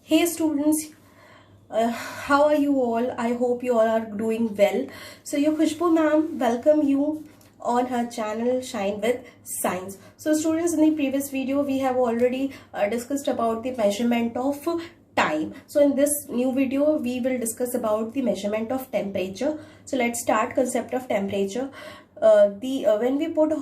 Hey students, how are you all? I hope you all are doing well. So your Khushbu ma'am welcome you on her channel Shine with Science. So students, in the previous video we have already discussed about the measurement of time. So in this new video we will discuss about the measurement of temperature. So let's start concept of temperature. When we put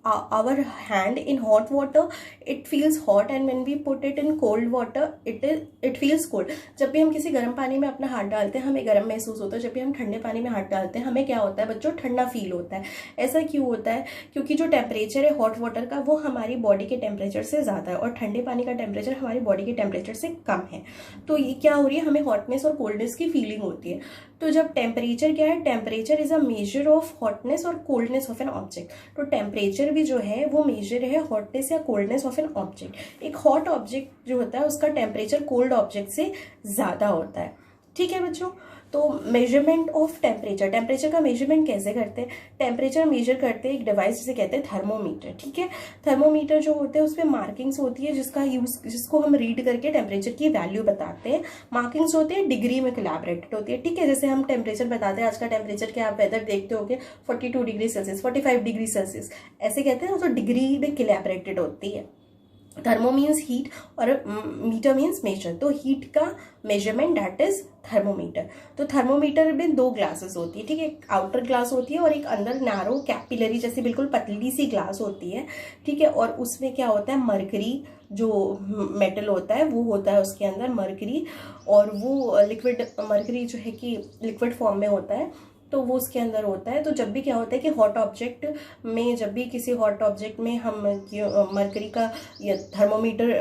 our hand in hot water, it feels hot, and when we put it in cold water, it feels cold. जब भी हम किसी गर्म पानी में अपना हाथ डालते हैं हमें गर्म महसूस होता है, जब भी हम ठंडे पानी में हाथ डालते हैं हमें क्या होता है बच्चों, ठंडा फील होता है. ऐसा क्यों होता है? क्योंकि जो टेम्परेचर है हॉट वाटर का वो हमारी बॉडी के टेम्परेचर से ज़्यादा है और ठंडे पानी का टेम्परेचर हमारी बॉडी के टेम्परेचर से कम है. तो ये क्या हो रही है, हमें हॉटनेस और कोल्डनेस की फीलिंग होती है. तो जब टेम्परेचर क्या है, temperature is a measure of hotness और कोल्डनेस ऑफ एन ऑब्जेक्ट. तो टेम्परेचर भी जो है वो मेजर है हॉटनेस या कोल्डनेस ऑफ एन ऑब्जेक्ट. एक हॉट ऑब्जेक्ट जो होता है उसका टेम्परेचर कोल्ड ऑब्जेक्ट से ज्यादा होता है. ठीक है बच्चों. तो मेजरमेंट ऑफ टेम्परेचर, टेम्परेचर का मेजरमेंट कैसे करते हैं? टेम्परेचर मेजर करते हैं एक डिवाइस जिसे कहते हैं थर्मोमीटर. ठीक है. थर्मोमीटर जो होते हैं उसमें मार्किंग्स होती है जिसको हम रीड करके टेम्परेचर की वैल्यू बताते हैं. मार्किंग्स होते हैं डिग्री में कोलैबोरेटेड होती है. ठीक है. जैसे हम टेम्परेचर बताते हैं, आज का टेम्परेचर क्या आप वेदर देखते होंगे 42 डिग्री सेल्सियस, 45 डिग्री सेल्सियस ऐसे कहते हैं. तो डिग्री में कोलैबोरेटेड होती है. थर्मो मीन्स हीट और मीटर मीन्स मेजर. तो हीट का मेजरमेंट दैट इज थर्मोमीटर. तो थर्मोमीटर में दो ग्लासेस होती है. ठीक है. एक आउटर ग्लास होती है और एक अंदर नैरो कैपिलरी जैसी बिल्कुल पतली सी ग्लास होती है. ठीक है. और उसमें क्या होता है, मरकरी जो मेटल होता है वो होता है उसके अंदर मरकरी, और वो लिक्विड मरकरी जो है कि लिक्विड फॉर्म में होता है तो वो उसके अंदर होता है. तो जब भी क्या होता है कि हॉट ऑब्जेक्ट में, जब भी किसी हॉट ऑब्जेक्ट में हम मरकरी का या थर्मोमीटर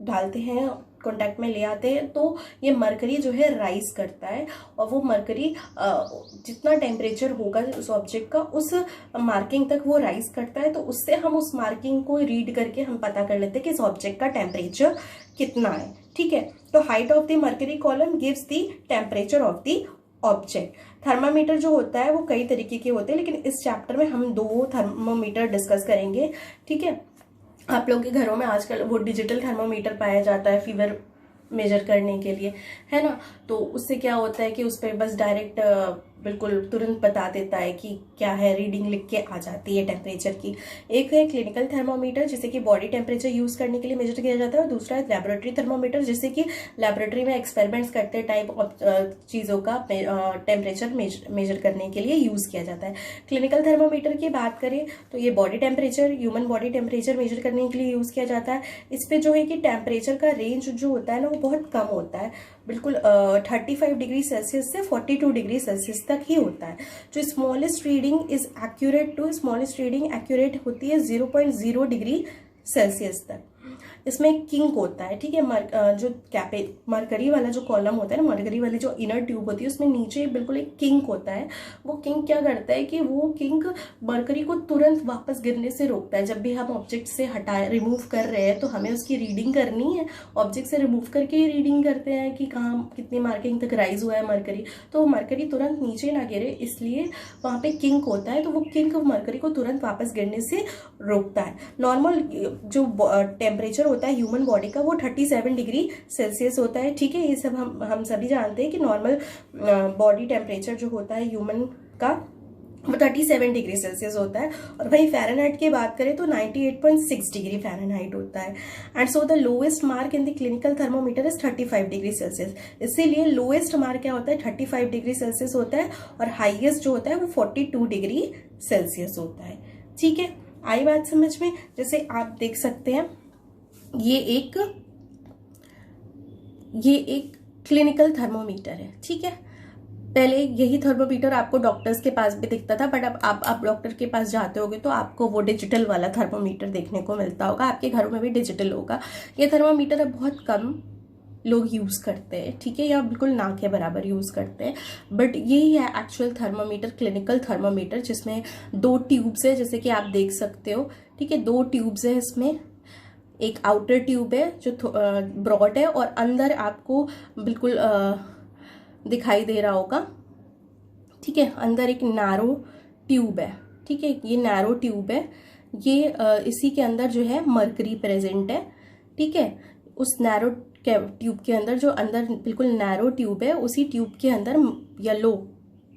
डालते हैं, कांटेक्ट में ले आते हैं, तो ये मरकरी जो है राइज करता है. और वो मरकरी जितना टेम्परेचर होगा उस ऑब्जेक्ट का उस मार्किंग तक वो राइज करता है. तो उससे हम उस मार्किंग को रीड करके हम पता कर लेते हैं कि इस ऑब्जेक्ट का टेम्परेचर कितना है. ठीक है. तो height of the mercury column gives the temperature of the object. Thermometer जो होता है वो कई तरीके के होते हैं, लेकिन इस चैप्टर में हम दो थर्मोमीटर डिस्कस करेंगे. ठीक है. आप लोगों के घरों में आजकल वो डिजिटल थर्मोमीटर पाया जाता है फीवर मेजर करने के लिए, है ना. तो उससे क्या होता है कि उस पर बस डायरेक्ट बिल्कुल तुरंत बता देता है कि क्या है, रीडिंग लिख के आ जाती है टेम्परेचर की. एक है क्लिनिकल थर्मोमीटर जिसे कि बॉडी टेम्परेचर यूज करने के लिए मेजर किया जाता है, और दूसरा है लैबोरेटरी थर्मोमीटर जिससे कि लैबोरेटरी में एक्सपेरिमेंट्स करते टाइप ऑफ चीज़ों का टेम्परेचर मेजर करने के लिए यूज किया जाता है. क्लिनिकल थर्मोमीटर की बात करें तो ये body temperature, human body temperature measure करने के लिए यूज किया जाता है. इस पे जो है कि टेम्परेचर का रेंज जो होता है ना वो बहुत कम होता है, बिल्कुल 35 डिग्री सेल्सियस से 42 डिग्री सेल्सियस तक ही होता है. जो smallest reading is accurate to, smallest reading accurate होती है 0.0 डिग्री सेल्सियस तक. इसमें किंक होता है. ठीक है. जो मरकरी वाला जो कॉलम होता है ना, मरकरी वाली जो इनर ट्यूब होती है उसमें नीचे बिल्कुल एक किंक होता है. वो किंक क्या करता है कि वो किंक मरकरी को तुरंत वापस गिरने से रोकता है. जब भी हम ऑब्जेक्ट से रिमूव कर रहे हैं तो हमें उसकी रीडिंग करनी है. ऑब्जेक्ट से रिमूव करके ही रीडिंग करते हैं कि कहाँ कितनी मार्किंग तक राइज हुआ है मरकरी. तो मरकरी तुरंत नीचे ना गिरे इसलिए वहाँ पे किंक होता है. तो वो किंक मरकरी को तुरंत वापस गिरने से रोकता है. नॉर्मल जो टेम्परेचर होता है ह्यूमन बॉडी का वो 37 डिग्री सेल्सियस होता है. ठीक है. ये सब हम सभी जानते हैं कि नॉर्मल बॉडी टेम्परेचर जो होता है ह्यूमन का वो 37 डिग्री सेल्सियस होता है. और वही फ़ारेनहाइट की बात करें तो 98.6 डिग्री फ़ारेनहाइट होता है. And so the lowest mark in the clinical thermometer is 35 degree Celsius. इसीलिए लोएस्ट मार्क क्या होता है, 35 डिग्री सेल्सियस होता है, और हाईएस्ट जो होता है वो 42 डिग्री सेल्सियस होता है. ठीक है. आई बात समझ में? जैसे आप देख सकते हैं ये एक क्लिनिकल थर्मोमीटर है. ठीक है. पहले यही थर्मोमीटर आपको डॉक्टर्स के पास भी दिखता था, बट अब आप डॉक्टर के पास जाते होगे तो आपको वो डिजिटल वाला थर्मोमीटर देखने को मिलता होगा. आपके घरों में भी डिजिटल होगा. ये थर्मोमीटर अब बहुत कम लोग यूज़ करते हैं. ठीक है. या बिल्कुल ना के बराबर यूज़ करते हैं. बट यही है एक्चुअल थर्मोमीटर, क्लिनिकल थर्मोमीटर, जिसमें दो ट्यूब्स है जैसे कि आप देख सकते हो. ठीक है. दो ट्यूब्स है इसमें. एक आउटर ट्यूब है जो ब्रॉड है, और अंदर आपको बिल्कुल दिखाई दे रहा होगा. ठीक है. अंदर एक नैरो ट्यूब है. ठीक है. ये नैरो ट्यूब है. ये इसी के अंदर जो है मरकरी प्रेजेंट है. ठीक है. उस नैरो ट्यूब के अंदर, जो अंदर बिल्कुल नैरो ट्यूब है, उसी ट्यूब के अंदर येलो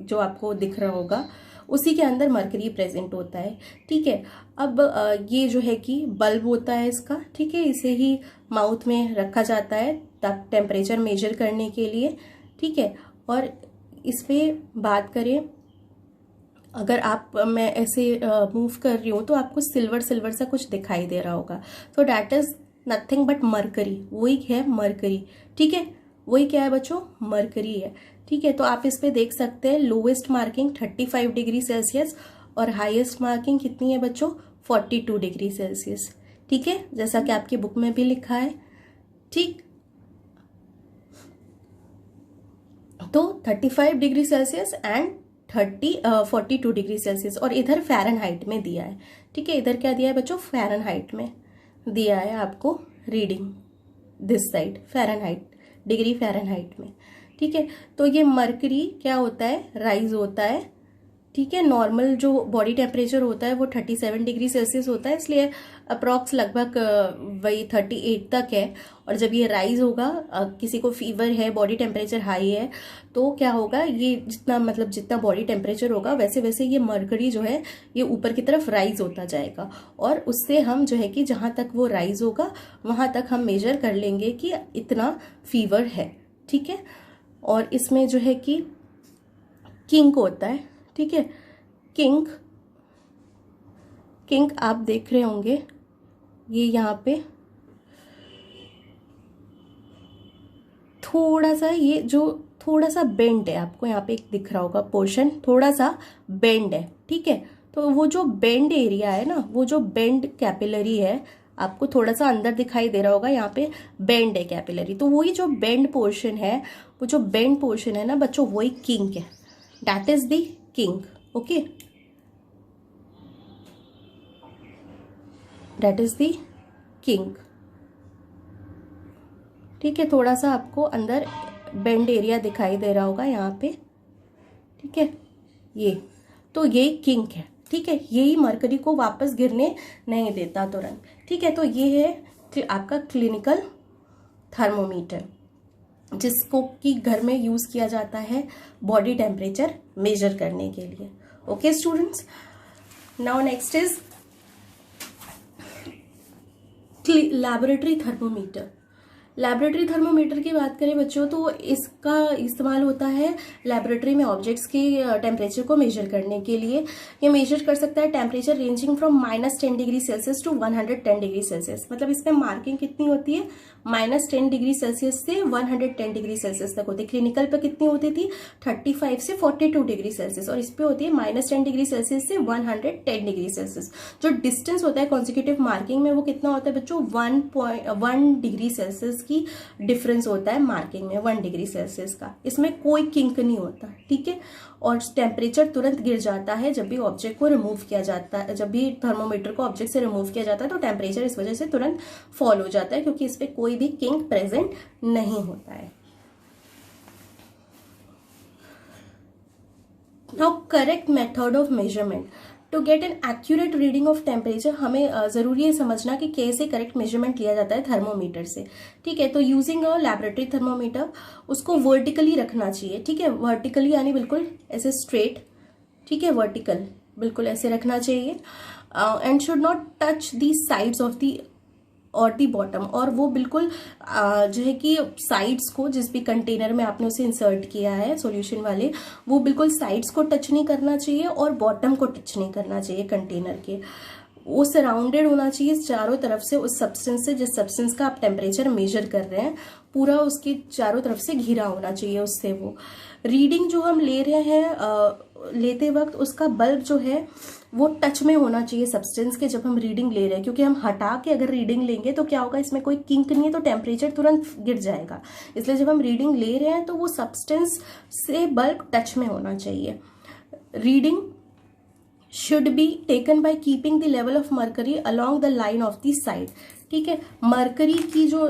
जो आपको दिख रहा होगा, उसी के अंदर मरकरी प्रेजेंट होता है। ठीक है, अब ये जो है कि बल्ब होता है इसका। ठीक है, इसे ही माउथ में रखा जाता है टेम्परेचर मेजर करने के लिए। ठीक है, और इस पे बात करें, अगर आप मैं ऐसे मूव कर रही हूँ तो आपको सिल्वर सिल्वर सा कुछ दिखाई दे रहा होगा, तो that is nothing but mercury, वही है मरकरी। ठीक है, वही क्या है बच्चों, मरकरी है। ठीक है, तो आप इस पे देख सकते हैं लोवेस्ट मार्किंग 35 डिग्री सेल्सियस और हाईएस्ट मार्किंग कितनी है बच्चों, 42 डिग्री सेल्सियस। ठीक है, जैसा कि आपकी बुक में भी लिखा है। ठीक, तो 35 degree Celsius and 42 degree Celsius, और इधर फ़ारेनहाइट में दिया है। ठीक है, इधर क्या दिया है बच्चों, फ़ारेनहाइट में दिया है आपको reading, this side Fahrenheit, degree Fahrenheit में। ठीक है, तो ये मरकरी क्या होता है, राइज होता है। ठीक है, नॉर्मल जो बॉडी टेम्परेचर होता है वो 37 डिग्री सेल्सियस होता है, इसलिए अप्रॉक्स लगभग वही 38 तक है। और जब ये राइज होगा, किसी को फीवर है, बॉडी टेम्परेचर हाई है, तो क्या होगा, ये जितना बॉडी टेम्परेचर होगा वैसे वैसे ये मरकरी जो है ये ऊपर की तरफ राइज होता जाएगा, और उससे हम जो है कि जहाँ तक वो राइज होगा वहाँ तक हम मेजर कर लेंगे कि इतना फीवर है। ठीक है, और इसमें जो है कि किंक होता है। ठीक है, किंक आप देख रहे होंगे, ये यहाँ पे थोड़ा सा, ये जो थोड़ा सा बेंड है, आपको यहाँ पे एक दिख रहा होगा पोर्शन, थोड़ा सा बेंड है। ठीक है, तो वो जो बेंड एरिया है ना, वो जो बेंड कैपिलरी है, आपको थोड़ा सा अंदर दिखाई दे रहा होगा, यहाँ पे बेंड है कैपिलरी, तो वही जो बेंड पोर्शन है, वो जो बेंड पोर्शन है ना बच्चों, वही किंक है, that is the kink. Okay, that is the kink. ठीक है, थोड़ा सा आपको अंदर बेंड एरिया दिखाई दे रहा होगा यहाँ पे। ठीक है, ये तो यही किंक है। ठीक है, यही मरकरी को वापस गिरने नहीं देता तुरंत। ठीक है, तो ये है आपका क्लिनिकल थर्मोमीटर, जिसको कि घर में यूज किया जाता है बॉडी टेम्परेचर मेजर करने के लिए। Okay students, now next is laboratory thermometer. Laboratory thermometer की बात करें बच्चों, तो इसका इस्तेमाल होता है लैबोरेटरी में ऑब्जेक्ट्स की टेम्परेचर को मेजर करने के लिए। ये मेजर कर सकता है temperature ranging from -10 degree Celsius to 110 degree Celsius. मतलब इसमें मार्किंग कितनी होती है, -10 डिग्री सेल्सियस से 110 डिग्री सेल्सियस तक होती है। क्लिनिकल पे कितनी होती थी, 35 से 42 डिग्री सेल्सियस, और इस पे होती है -10 डिग्री सेल्सियस से 110 डिग्री सेल्सियस। जो डिस्टेंस होता है कॉन्सिक्यूटिव मार्किंग में, वो कितना होता है बच्चों, 1 डिग्री सेल्सियस की डिफरेंस होता है मार्किंग में, 1 डिग्री सेल्सियस का। इसमें कोई किंक नहीं होता। ठीक है, और टेम्परेचर तुरंत गिर जाता है जब भी ऑब्जेक्ट को रिमूव किया जाता है, जब भी थर्मोमीटर को ऑब्जेक्ट से रिमूव किया जाता है तो टेम्परेचर इस वजह से तुरंत फॉल हो जाता है, क्योंकि इस पे कोई भी किंक प्रेजेंट नहीं होता है। Now correct method of measurement to get an accurate reading of temperature. हमें जरूरी है समझना कि कैसे करेक्ट मेजरमेंट लिया जाता है थर्मोमीटर से। ठीक है, तो यूजिंग अ लैबोरेटरी थर्मोमीटर, उसको वर्टिकली रखना चाहिए। ठीक है, वर्टिकली यानी बिल्कुल ऐसे स्ट्रेट। ठीक है, वर्टिकल बिल्कुल ऐसे रखना चाहिए, and should not touch the sides of the और दी बॉटम, और वो बिल्कुल जो है कि साइड्स को, जिस भी कंटेनर में आपने उसे इंसर्ट किया है सॉल्यूशन वाले, वो बिल्कुल साइड्स को टच नहीं करना चाहिए और बॉटम को टच नहीं करना चाहिए कंटेनर के। वो सराउंडेड होना चाहिए चारों तरफ से उस सब्सटेंस से, जिस सब्सटेंस का आप टेम्परेचर मेजर कर रहे हैं, पूरा उसके चारों तरफ से घिरा होना चाहिए उससे। वो रीडिंग जो हम ले रहे हैं लेते वक्त उसका बल्ब जो है वो टच में होना चाहिए सब्सटेंस के, जब हम रीडिंग ले रहे हैं, क्योंकि हम हटा के अगर रीडिंग लेंगे तो क्या होगा, इसमें कोई किंक नहीं है तो टेम्परेचर तुरंत गिर जाएगा। इसलिए जब हम रीडिंग ले रहे हैं तो वो सब्सटेंस से बल्ब टच में होना चाहिए। Reading should be taken by keeping the level of mercury along the line of the side। ठीक है, मरकरी की जो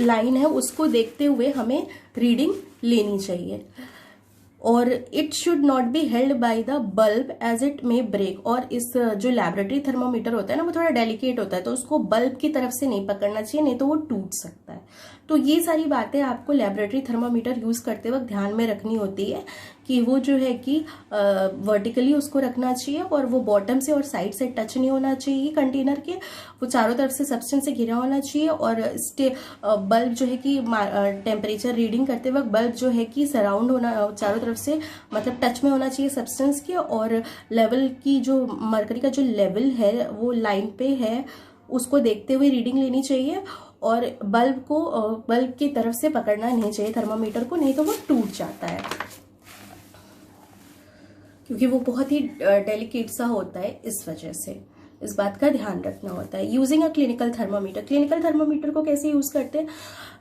लाइन है उसको देखते हुए हमें रीडिंग लेनी चाहिए। और it should not be held by the bulb as it may break. और इस जो लैबोरेटरी थर्मामीटर होता है ना, वो थोड़ा डेलिकेट होता है, तो उसको बल्ब की तरफ से नहीं पकड़ना चाहिए, नहीं तो वो टूट सकता है। तो ये सारी बातें आपको लैबोरेटरी थर्मामीटर यूज करते वक्त ध्यान में रखनी होती है कि वो जो है कि वर्टिकली उसको रखना चाहिए और वो बॉटम से और साइड से टच नहीं होना चाहिए कंटेनर के, वो चारों तरफ से सब्सटेंस से घिरा होना चाहिए। और बल्ब जो है कि टेम्परेचर रीडिंग करते वक्त बल्ब जो है कि सराउंड होना, चारों तरफ से मतलब टच में होना चाहिए सब्सटेंस के। और लेवल की जो मरकरी का जो लेवल है वो लाइन पे है, उसको देखते हुए रीडिंग लेनी चाहिए। और बल्ब की तरफ से पकड़ना नहीं चाहिए थर्मामीटर को, नहीं तो वो टूट जाता है, क्योंकि वो बहुत ही डेलिकेट सा होता है, इस वजह से इस बात का ध्यान रखना होता है। Using a clinical thermometer, clinical thermometer को कैसे यूज करते हैं,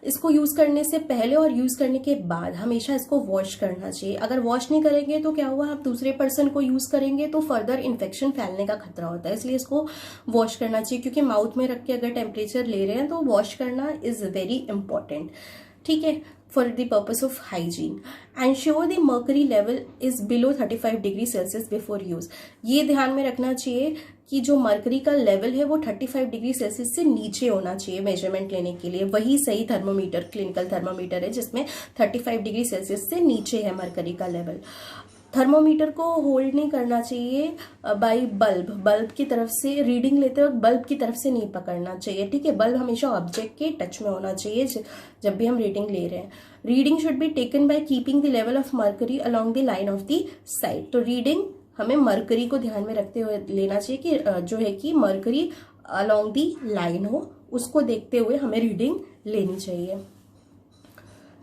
इसको यूज करने से पहले और यूज करने के बाद हमेशा इसको वॉश करना चाहिए। अगर वॉश नहीं करेंगे तो क्या हुआ, आप दूसरे पर्सन को यूज करेंगे तो फर्दर इन्फेक्शन फैलने का खतरा होता है, इसलिए इसको वॉश करना चाहिए। क्योंकि माउथ में रख के अगर टेम्परेचर ले रहे हैं तो वॉश करना इज वेरी इंपॉर्टेंट, ठीक है, for the purpose of hygiene. Ensure the mercury level is below 35 degree Celsius before use. ये ध्यान में रखना चाहिए कि जो मरकरी का लेवल है वो 35 डिग्री सेल्सियस से नीचे होना चाहिए मेजरमेंट लेने के लिए। वही सही थर्मोमीटर क्लिनिकल थर्मोमीटर है जिसमें 35 डिग्री सेल्सियस से नीचे है मरकरी का लेवल। थर्मोमीटर को होल्ड नहीं करना चाहिए बाय बल्ब की तरफ से, रीडिंग लेते वक्त बल्ब की तरफ से नहीं पकड़ना चाहिए, ठीक है। बल्ब हमेशा ऑब्जेक्ट के टच में होना चाहिए जब भी हम रीडिंग ले रहे हैं। Reading should be taken by keeping the level of mercury along the line of the side. तो रीडिंग हमें मर्करी को ध्यान में रखते हुए लेना चाहिए कि जो है कि मर्करी अलोंग द लाइन हो, उसको देखते हुए हमें रीडिंग लेनी चाहिए।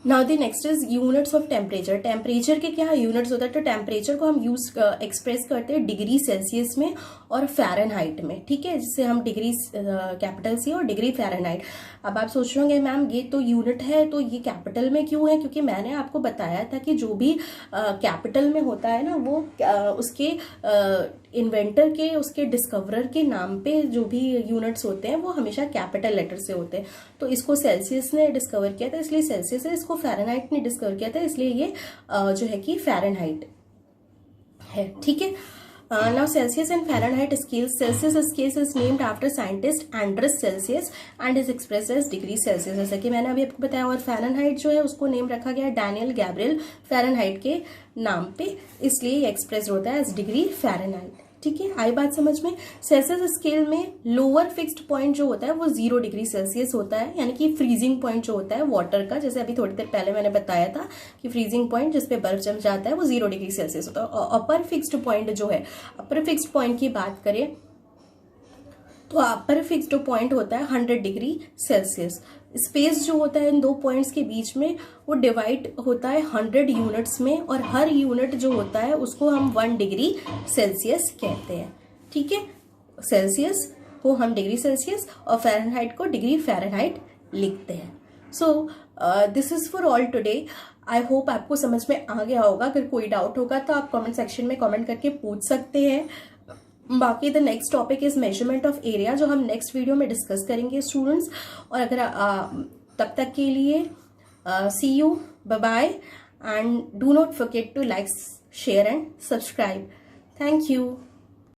Now the next is units of temperature. Temperature के क्या यूनिट्स होता है, तो टेम्परेचर को हम यूज एक्सप्रेस करते हैं डिग्री सेल्सियस में और फ़ारेनहाइट में, ठीक है, जिससे हम डिग्री कैपिटल सी और डिग्री फ़ारेनहाइट। अब आप सोच रहे होंगे मैम ये तो यूनिट है तो ये कैपिटल में क्यों है, क्योंकि मैंने आपको बताया था कि जो भी कैपिटल में होता है ना वो उसके इन्वेंटर के, उसके डिस्कवरर के नाम पे जो भी यूनिट्स होते हैं वो हमेशा कैपिटल लेटर से होते हैं। तो इसको सेल्सियस ने डिस्कवर किया था इसलिए सेल्सियस है, इसको फ़ारेनहाइट ने डिस्कवर किया था इसलिए ये जो है कि फ़ारेनहाइट है, ठीक है। Now Celsius and Fahrenheit scales. Celsius scale is named after scientist Andreas Celsius and is expressed as degree Celsius, जैसा कि मैंने अभी आपको बताया। और फ़ारेनहाइट जो है उसको नेम रखा गया डैनियल गैब्रियल फ़ारेनहाइट के नाम पे, इसलिए ये एक्सप्रेस होता है एज डिग्री फ़ारेनहाइट, ठीक है। आई बात समझ में। सेल्सियस स्केल में लोअर फिक्स्ड पॉइंट जो होता है वो 0 डिग्री सेल्सियस होता है, यानी कि फ्रीजिंग पॉइंट जो होता है वाटर का, जैसे अभी थोड़ी देर पहले मैंने बताया था कि फ्रीजिंग पॉइंट जिसपे बर्फ जम जाता है वो 0 डिग्री सेल्सियस होता है। और अपर फिक्स्ड पॉइंट जो है, अपर फिक्स्ड पॉइंट की बात करें तो अपर फिक्स्ड पॉइंट होता है 100 डिग्री सेल्सियस। स्पेस जो होता है इन दो पॉइंट्स के बीच में वो डिवाइड होता है 100 यूनिट्स में, और हर यूनिट जो होता है उसको हम 1 डिग्री सेल्सियस कहते हैं, ठीक है। सेल्सियस को हम डिग्री सेल्सियस और फ़ारेनहाइट को डिग्री फ़ारेनहाइट लिखते हैं। So this is for all today. I hope आपको समझ में आ गया होगा। अगर कोई डाउट होगा तो आप कमेंट सेक्शन में कमेंट करके पूछ सकते हैं। बाकी the next topic is measurement of area, जो हम नेक्स्ट वीडियो में डिस्कस करेंगे स्टूडेंट्स। और अगर तब तक के लिए see you, bye bye, and do not forget to like, share and subscribe. Thank you.